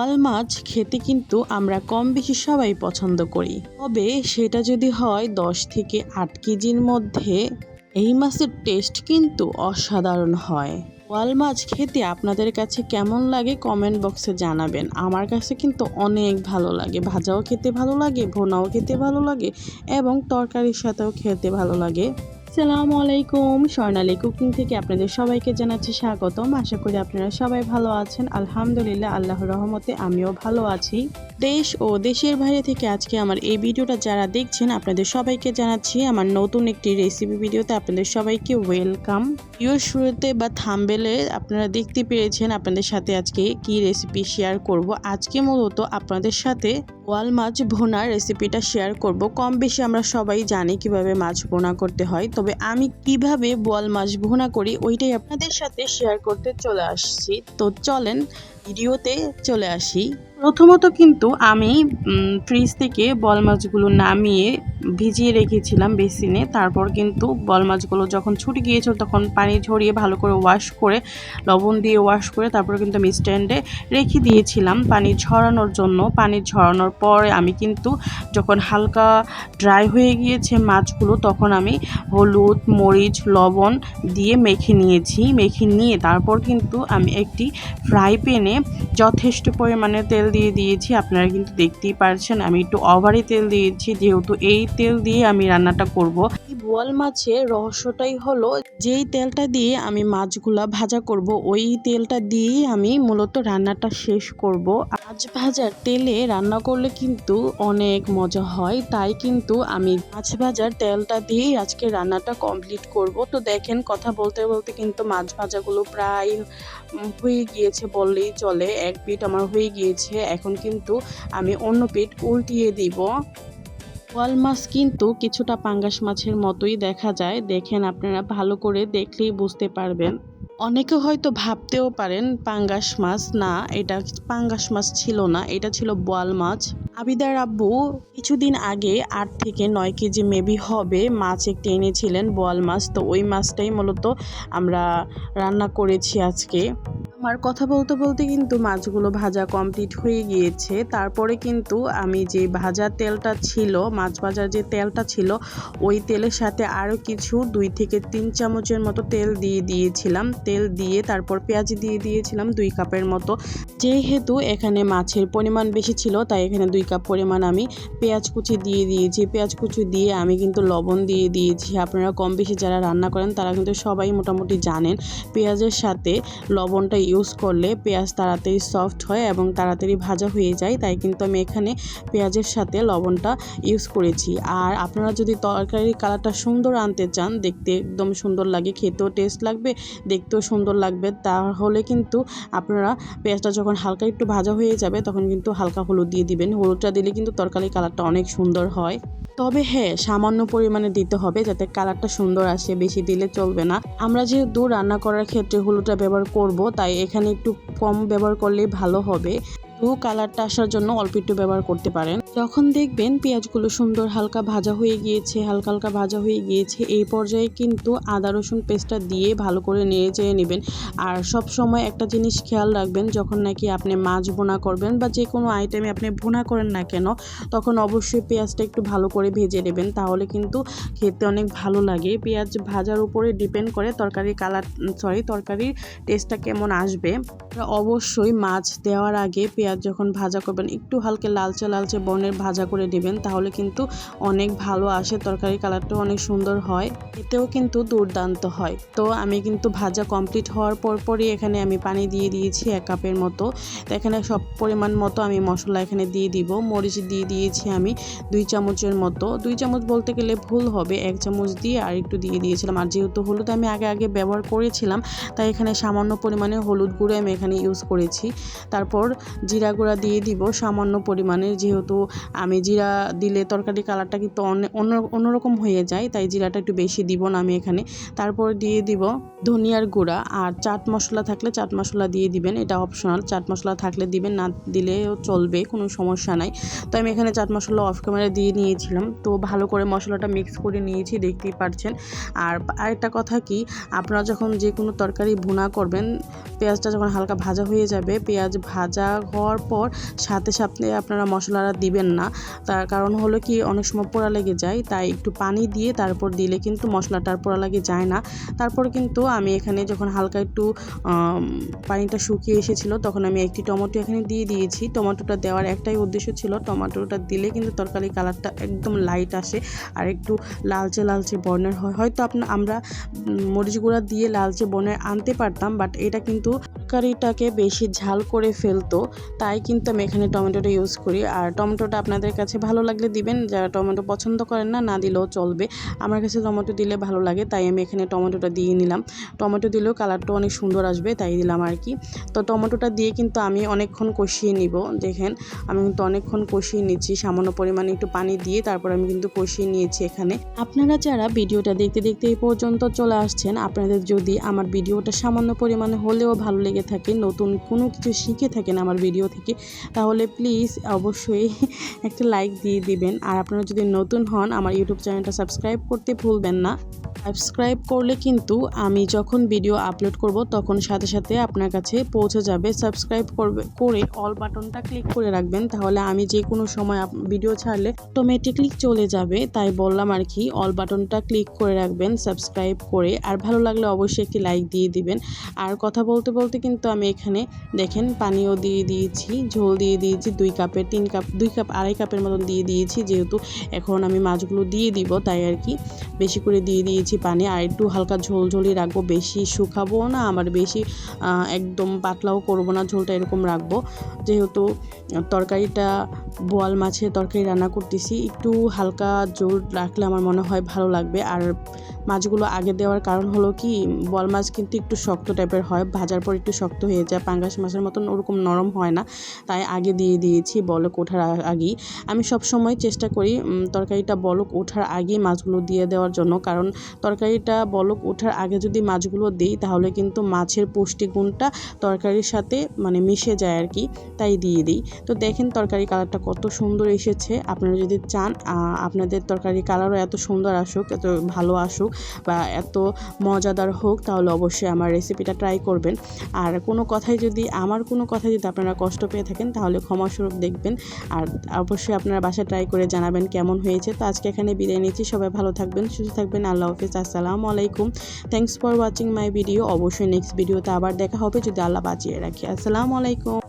বোয়াল মাছ খেতে কিন্তু আমরা কম বেশি সবাই পছন্দ করি, তবে সেটা যদি হয় 10 থেকে 8 কেজির মধ্যে, এই মাছের টেস্ট কিন্তু অসাধারণ হয়। বোয়াল মাছ খেতে আপনাদের কাছে কেমন লাগে কমেন্ট বক্সে জানাবেন। আমার কাছে কিন্তু অনেক ভালো লাগে, ভাজাও খেতে ভালো লাগে, ভুনাও খেতে ভালো লাগে এবং তরকারির সাথেও খেতে ভালো লাগে। আসসালামু আলাইকুম, স্বর্ণালী কুকিং থেকে আপনাদের সবাইকে জানাচ্ছি স্বাগতম। আশা করি আপনারা সবাই ভালো আছেন। আলহামদুলিল্লাহ, আল্লাহর রহমতে আমিও ভালো আছি। দেশ ও দেশের বাইরে থেকে আজকে আমার এই ভিডিওটা যারা দেখছেন আপনাদের সবাইকে জানাচ্ছি আমার নতুন একটি রেসিপি ভিডিওতে আপনাদের সবাইকে ওয়েলকাম। ভিডিওর শুরুতে বা থাম্বনেলে আপনারা দেখতে পেরেছেন আপনাদের সাথে আজকে কি রেসিপি শেয়ার করব। আজকে মূলত আপনাদের সাথে বোয়াল মাছ ভুনার রেসিপিটা শেয়ার করব। কম বেশি আমরা সবাই জানি কিভাবে মাছ ভুনা করতে হয়, তবে আমি কিভাবে বোয়াল মাছ ভুনা করি ওইটাই আপনাদের সাথে শেয়ার করতে চলে আসছি। তো চলেন ভিডিওতে চলে আসি। প্রথমত কিন্তু আমি ফ্রিজ থেকে বোয়াল মাছগুলো নামিয়ে ভিজিয়ে রেখেছিলাম বেসিনে। তারপর কিন্তু বোয়াল মাছগুলো যখন ছুটে গিয়েছিল তখন পানি ঝরিয়ে ভালো করে ওয়াশ করে, লবণ দিয়ে ওয়াশ করে তারপর কিন্তু আমি স্ট্যান্ডে রেখে দিয়েছিলাম পানি ঝরানোর জন্য। পানি ঝরানোর পরে আমি কিন্তু যখন হালকা ড্রাই হয়ে গিয়েছে মাছগুলো, তখন আমি হলুদ, মরিচ, লবণ দিয়ে মেখে নিয়েছি। মেখে নিয়ে তারপর কিন্তু আমি একটি ফ্রাই প্যানে যথেষ্ট পরিমাণে তেল দিয়ে দিয়েছি। আপনারা কিন্তু দেখতেই পারছেন আমি একটু ওভারই তেল দিয়েছি, যেহেতু এই তেল দিয়ে আমি রান্নাটা করব। এই বোয়াল মাছের রহস্যটাই হলো যেই তেলটা দিয়ে আমি মাছগুলা ভাজা করব, ওই তেলটা দিয়েই আমি মূলত রান্নাটা শেষ করব। মাছ ভাজার তেলে রান্না করলে কিন্তু অনেক মজা হয়, তাই কিন্তু আমি মাছ ভাজার তেলটা দিয়েই আজকে রান্নাটা কমপ্লিট করব। তো দেখেন কথা বলতে বলতে কিন্তু মাছ ভাজাগুলো প্রায় হয়ে গিয়েছে বললেই চলে। এক পিঠ আমার হয়ে গিয়েছে, এখন কিন্তু আমি অন্য পিঠ উল্টিয়ে দিব। বোয়াল মাছ কিন্তু কিছুটা পাঙ্গাস মাছের মতোই দেখা যায়, দেখেন আপনারা ভালো করে দেখলেই বুঝতে পারবেন। অনেকে হয়তো ভাবতেও পারেন পাঙ্গাস মাছ, না এটা পাঙ্গাস মাছ ছিল না, এটা ছিল বোয়াল মাছ। আবিদার আব্বু কিছুদিন আগে 8 থেকে 9 কেজি মেবি হবে মাছ একটি এনেছিলেন বোয়াল মাছ, তো ওই মাছটাই মূলত আমরা রান্না করেছি আজকে। আমার কথা বলতে বলতে কিন্তু মাছগুলো ভাজা কমপ্লিট হয়ে গিয়েছে। তারপরে কিন্তু আমি যে ভাজা তেলটা ছিল, মাছ ভাজার যে তেলটা ছিল, ওই তেলের সাথে আরও কিছু 2 থেকে 3 চামচের মতো তেল দিয়ে দিয়েছিলাম। তেল দিয়ে তারপর পেঁয়াজ দিয়ে দিয়েছিলাম 2 কাপের মতো। যেহেতু এখানে মাছের পরিমাণ বেশি ছিল তাই এখানে 2 কাপ পরিমাণ আমি পেঁয়াজ কুচি দিয়ে দিয়েছি। পেঁয়াজ কুচি দিয়ে আমি কিন্তু লবণ দিয়ে দিয়েছি। আপনারা কম বেশি যারা রান্না করেন তারা কিন্তু সবাই মোটামুটি জানেন পেঁয়াজের সাথে লবণটা ইউজ করলে পেঁয়াজ তাড়াতাড়ি সফট হয় এবং তাড়াতাড়ি ভাজা হয়ে যায়, তাই কিন্তু আমি এখানে পেঁয়াজের সাথে লবণটা ইউজ করেছি। আর আপনারা যদি তরকারির কালারটা সুন্দর আনতে চান, দেখতে একদম সুন্দর লাগে, খেতেও টেস্ট লাগবে, দেখতেও সুন্দর লাগবে, তাহলে কিন্তু আপনারা পেঁয়াজটা যখন হালকা একটু ভাজা হয়ে যাবে তখন কিন্তু হালকা হলুদ দিয়ে দিবেন। হলুদটা দিলে কিন্তু তরকারির কালারটা অনেক সুন্দর হয়, তবে হ্যাঁ সামান্য পরিমাণে দিতে হবে যাতে কালারটা সুন্দর আসে, বেশি দিলে চলবে না। আমরা যেহেতু রান্না করার ক্ষেত্রে হলুদটা ব্যবহার করব, তাই এখানে একটু কম ব্যবহার করলেই ভালো হবে। কালারটা আসার জন্য অল্প একটু ব্যবহার করতে পারেন। যখন দেখবেন পেঁয়াজগুলো সুন্দর হালকা ভাজা হয়ে গিয়েছে, হালকা হালকা ভাজা হয়ে গিয়েছে, এই পর্যায়ে কিন্তু আদা রসুন পেস্টটা দিয়ে ভালো করে নেড়ে চেড়ে নেবেন। আর সব সময় একটা জিনিস খেয়াল রাখবেন, যখন নাকি আপনি মাছ ভুনা করবেন বা যে কোনো আইটেমে আপনি ভুনা করেন না কেন, তখন অবশ্যই পেঁয়াজটা একটু ভালো করে ভেজে নেবেন, তাহলে কিন্তু খেতে অনেক ভালো লাগে। পেঁয়াজ ভাজার উপরে ডিপেন্ড করে তরকারির তরকারির টেস্টটা কেমন আসবে। অবশ্যই মাছ দেওয়ার আগে পেঁয়াজ যখন ভাজা করবেন একটু হালকা লালচে লালচে বর্ণের ভাজা করে দিবেন, তাহলে কিন্তু অনেক ভালো আসে, তরকারি কালারটাও অনেক সুন্দর হয়, এতেও কিন্তু দুর্দান্ত হয়। তো আমি কিন্তু ভাজা কমপ্লিট হওয়ার পরই এখানে আমি পানি দিয়ে দিয়েছি 1 কাপের মতো। তো এখানে সব পরিমাণ মতো আমি মশলা এখানে দিয়ে দিব। মরিচ দিয়ে দিয়েছি আমি 2 চামচের মতো, 2 চামচ বলতে গেলে ভুল হবে, 1 চামচ দিয়ে আর একটু দিয়ে দিয়েছিলাম। আর যেহেতু হলুদ আমি আগে ব্যবহার করেছিলাম, তাই এখানে সামান্য পরিমাণে হলুদ গুঁড়ো আমি এখানে ইউজ করেছি। তারপর জিরা গুঁড়া দিয়ে দিব সামান্য পরিমাণে, যেহেতু আমি জিরা দিলে তরকারি কালারটা কিন্তু অন্যরকম হয়ে যায়, তাই জিরাটা একটু বেশি দিব না আমি এখানে। তারপর দিয়ে দিব ধনিয়ার গুঁড়া, আর চাট মশলা থাকলে চাট মশলা দিয়ে দিবেন, এটা অপশনাল। চাট মশলা থাকলে দিবেন, না দিলেও চলবে, কোনো সমস্যা নাই। তো আমি এখানে চাট মশলা অফ ক্যামেরা দিয়ে নিয়েছিলাম। তো ভালো করে মশলাটা মিক্স করে নিয়েছি, দেখতেই পাচ্ছেন। আর আরেকটা কথা কি, আপনারা যখন যে কোনো তরকারি ভুনা করবেন, পেঁয়াজটা যখন হালকা ভাজা হয়ে যাবে, পেঁয়াজ ভাজা হওয়ার পর সাথে সাথে আপনারা মশলাটা দিবেন না। তার কারণ হলো কি, অনেক সময় পোড়া লেগে যায়, তাই একটু পানি দিয়ে তারপর দিলে কিন্তু মশলাটা আর পোড়া লেগে যায় না। তারপর কিন্তু আমি এখানে যখন হালকা একটু পানিটা শুকিয়ে এসেছিলো, তখন আমি একটি টমেটো এখানে দিয়ে দিয়েছি। টমেটোটা দেওয়ার একটাই উদ্দেশ্য ছিল, টমেটোটা দিলে কিন্তু তরকারি কালারটা একদম লাইট আসে আর একটু লালচে লালচে বর্ণের হয়। হয়তো আমরা মরিচ গুঁড়া দিয়ে লালচে বর্ণের আনতে পারতাম, বাট এটা কিন্তু তরকারিটাকে বেশি ঝাল করে ফেলতো, তাই কিন্তু আমি এখানে টমেটোটা ইউজ করি। আর টমেটোটা আপনাদের কাছে ভালো লাগলে দিবেন, যারা টমেটো পছন্দ করেন না, না দিলেও চলবে। আমার কাছে টমেটো দিলে ভালো লাগে, তাই আমি এখানে টমেটোটা দিয়ে নিলাম। টমেটো দিলেও কালারটা অনেক সুন্দর আসবে, তাই দিলাম আর কি। তো টমেটোটা দিয়ে কিন্তু আমি অনেকক্ষণ কষিয়ে নিব। দেখেন আমি কিন্তু অনেকক্ষণ কষিয়ে নিচ্ছি, সামান্য পরিমাণে একটু পানি দিয়ে তারপর আমি কিন্তু কষিয়ে নিয়েছি এখানে। আপনারা যারা ভিডিওটা দেখতে দেখতে এই পর্যন্ত চলে আসছেন, আপনাদের যদি আমার ভিডিওটা সামান্য পরিমাণে হলেও ভালো লেগে থাকে, নতুন কোনো কিছু শিখে থাকেন আমার ভিডিও থেকে, তাহলে প্লিজ অবশ্যই একটা লাইক দিয়ে দিবেন। আর আপনারা যদি নতুন হন, আমার ইউটিউব চ্যানেলটা সাবস্ক্রাইব করতে ভুলবেন না। সাবস্ক্রাইব করলে কিন্তু আমি যখন ভিডিও আপলোড করব তখন সাথে সাথে আপনার কাছে পৌঁছে যাবে। সাবস্ক্রাইব করে অল বাটনটা ক্লিক করে রাখবেন, তাহলে আমি যে কোনো সময় ভিডিও ছাড়লে অটোমেটিকলি চলে যাবে। তাই বললাম আর কি, অল বাটনটা ক্লিক করে রাখবেন সাবস্ক্রাইব করে। আর ভালো লাগলে অবশ্যই একটি লাইক দিয়ে দিবেন। আর কথা বলতে বলতে কিন্তু আমি এখানে দেখেন পানিও দিয়ে দিয়েছি, ঝোল দিয়ে দিয়েছি 2 কাপের 3 কাপ 2 কাপ 2.5 কাপের মতন দিয়ে দিয়েছি, যেহেতু এখন আমি মাছগুলো দিয়ে দিব, তাই আর কি বেশি করে দিয়ে দিয়েছি পানি। আর একটু হালকা ঝোলঝোলি রাখবো, বেশি শুকাবো না, আবার বেশি একদম পাতলাও করব না, ঝোলটা এরকম রাখবো। যেহেতু তরকারিটা বোয়াল মাছের তরকারি রান্না করতেছি, একটু হালকা ঝোল রাখলে আমার মনে হয় ভালো লাগবে। আর মাছগুলো আগে দেওয়ার কারণ হলো কি, বোয়াল মাছ কিন্তু একটু শক্ত টাইপের হয়, ভাজার পর একটু শক্ত হয়ে যায়, পাঙ্গাস মাছের মতন ওরকম নরম হয় না, তাই আগে দিয়ে দিয়েছি বলক ওঠার আগেই। আমি সব সময় চেষ্টা করি তরকারিটা বলক ওঠার আগেই মাছগুলো দিয়ে দেওয়ার জন্য, কারণ তরকারিটা বলক ওঠার আগে যদি মাছগুলো দিই, তাহলে কিন্তু মাছের পুষ্টিগুণটা তরকারির সাথে মানে মিশে যায় আর কি, তাই দিয়ে দিই। তো দেখেন তরকারি কালারটা কত সুন্দর এসেছে। আপনারা যদি চান আপনাদের তরকারি কালারও এত সুন্দর আসুক, এত ভালো আসুক বা এত মজাদার হোক, তাহলে অবশ্যই আমার রেসিপিটা ট্রাই করবেন। আর আমার কোনো কথায় যদি আপনারা কষ্ট পেয়ে থাকেন, তাহলে ক্ষমাস্বরূপ দেখবেন। আর অবশ্যই আপনারা বাসায় ট্রাই করে জানাবেন কেমন হয়েছে। তো আজকে এখানে বিদায় নিচ্ছি, সবাই ভালো থাকবেন, সুস্থ থাকবেন। আল্লাহ হাফেজ, আসসালামু আলাইকুম। Thanks for watching my video. অবশ্যই নেক্সট ভিডিওতে আবার দেখা হবে, যদি আল্লাহ বাঁচিয়ে রাখে। আসসালামু আলাইকুম।